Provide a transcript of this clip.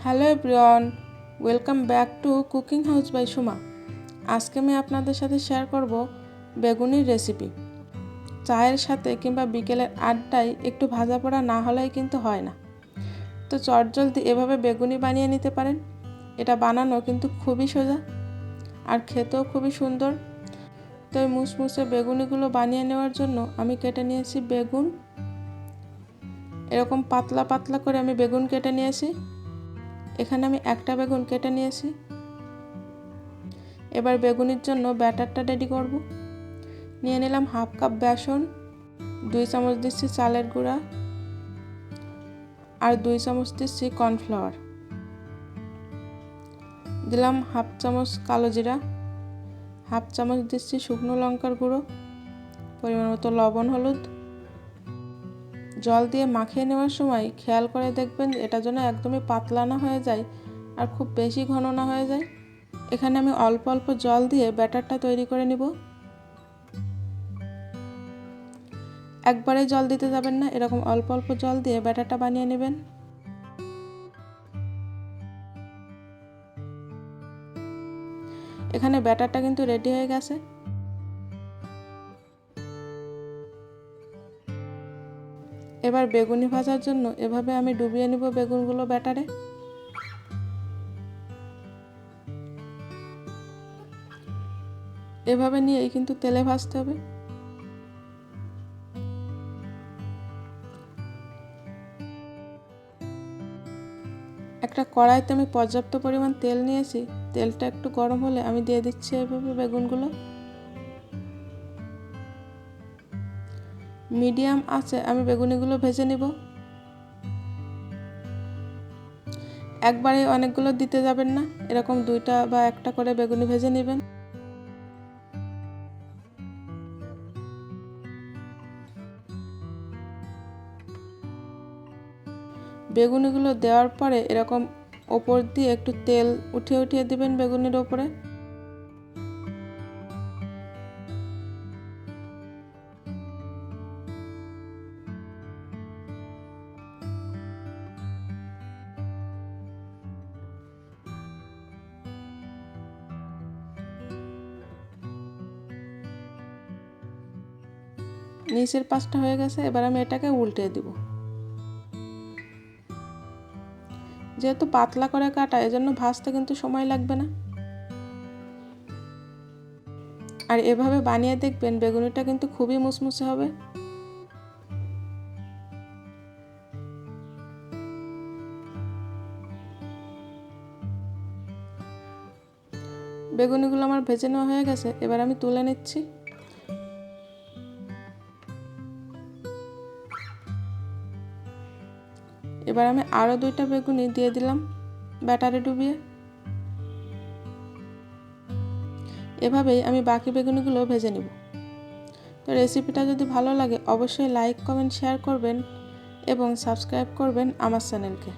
Hello everyone, welcome back to cooking house by Suma. আজকে আমি আপনাদের সাথে শেয়ার করব বেগুনির রেসিপি। চায়ের সাথে কিংবা বিকেলের আড্ডায় একটু ভাজা পোড়া না হলেই কিন্তু হয় না। তো চটজলদি এভাবে বেগুনি বানিয়ে নিতে পারেন। এটা বানানো কিন্তু খুবই সোজা আর খেতেও খুবই সুন্দর। তো এই মুসমুসে বেগুনিগুলো বানিয়ে নেওয়ার জন্য আমি কেটে নিয়েছি বেগুন। এরকম পাতলা পাতলা করে আমি বেগুন কেটে নিয়েছি। এখানে আমি একটা বেগুন কেটে নিয়েছি। এবার বেগুনির জন্য ব্যাটারটা রেডি করব। নিয়ে নিলাম হাফ কাপ বেসন, 2 চামচ দিচ্ছি চালের গুঁড়া আর 2 চামচ দিচ্ছি কর্নফ্লাওয়ার। দিলাম হাফ চামচ কালো জিরা, হাফ চামচ দিচ্ছি শুকনো লঙ্কার গুঁড়ো, পরিমাণ মতো লবণ, হলুদ। জল দিয়ে মাখিয়ে নেওয়ার সময় খেয়াল করে দেখবেন এটা যেন একদমই পাতলা না হয়ে যায় আর খুব বেশি ঘন না হয়ে যায়। এখানে আমি অল্প অল্প জল দিয়ে ব্যাটারটা তৈরি করে নিব। একবারে জল দিতে যাবেন না, এরকম অল্প অল্প জল দিয়ে ব্যাটারটা বানিয়ে নেবেন। এখানে ব্যাটারটা কিন্তু রেডি হয়ে গেছে। এবার বেগুনি ভাজার জন্য এভাবে আমি ডুবিয়ে নিব বেগুনগুলো ব্যাটারে। এভাবে নিয়েই কিন্তু তেলে ভাজতে হবে। একটা কড়াইতে আমি পর্যাপ্ত পরিমাণ তেল নিয়েছি। তেলটা একটু গরম হলে আমি দিয়ে দিচ্ছি এভাবে বেগুনগুলো। মিডিয়াম আঁচে আমি বেগুনিগুলো ভেজে নিব। একবারে অনেকগুলো দিতে যাবেন না, এরকম 2টা বা 1টা করে বেগুনি ভেজে নেবেন। বেগুনিগুলো দেওয়ার পরে এরকম ওপর দিয়ে একটু তেল উঠিয়ে উঠিয়ে দিবেন বেগুনির ওপরে। নিচের পাশটা হয়ে গেছে, এবার আমি এটাকে উল্টে দিব। যেহেতু পাতলা করে কাটা, এজন্য ভাজতে কিন্তু সময় লাগবে না। আর এভাবে বানিয়ে দেখবেন বেগুনিটা কিন্তু খুবই মুসমুসে হবে। বেগুনিগুলো আমার ভেজে নেওয়া হয়ে গেছে, এবার আমি তুলে নিচ্ছি। এবার আমি আরও 2টা বেগুনি দিয়ে দিলাম ব্যাটারে ডুবিয়ে। এভাবেই আমি বাকি বেগুনিগুলো ভেজে নিব। তো রেসিপিটা যদি ভালো লাগে অবশ্যই লাইক, কমেন্ট, শেয়ার করবেন এবং সাবস্ক্রাইব করবেন আমার চ্যানেলকে।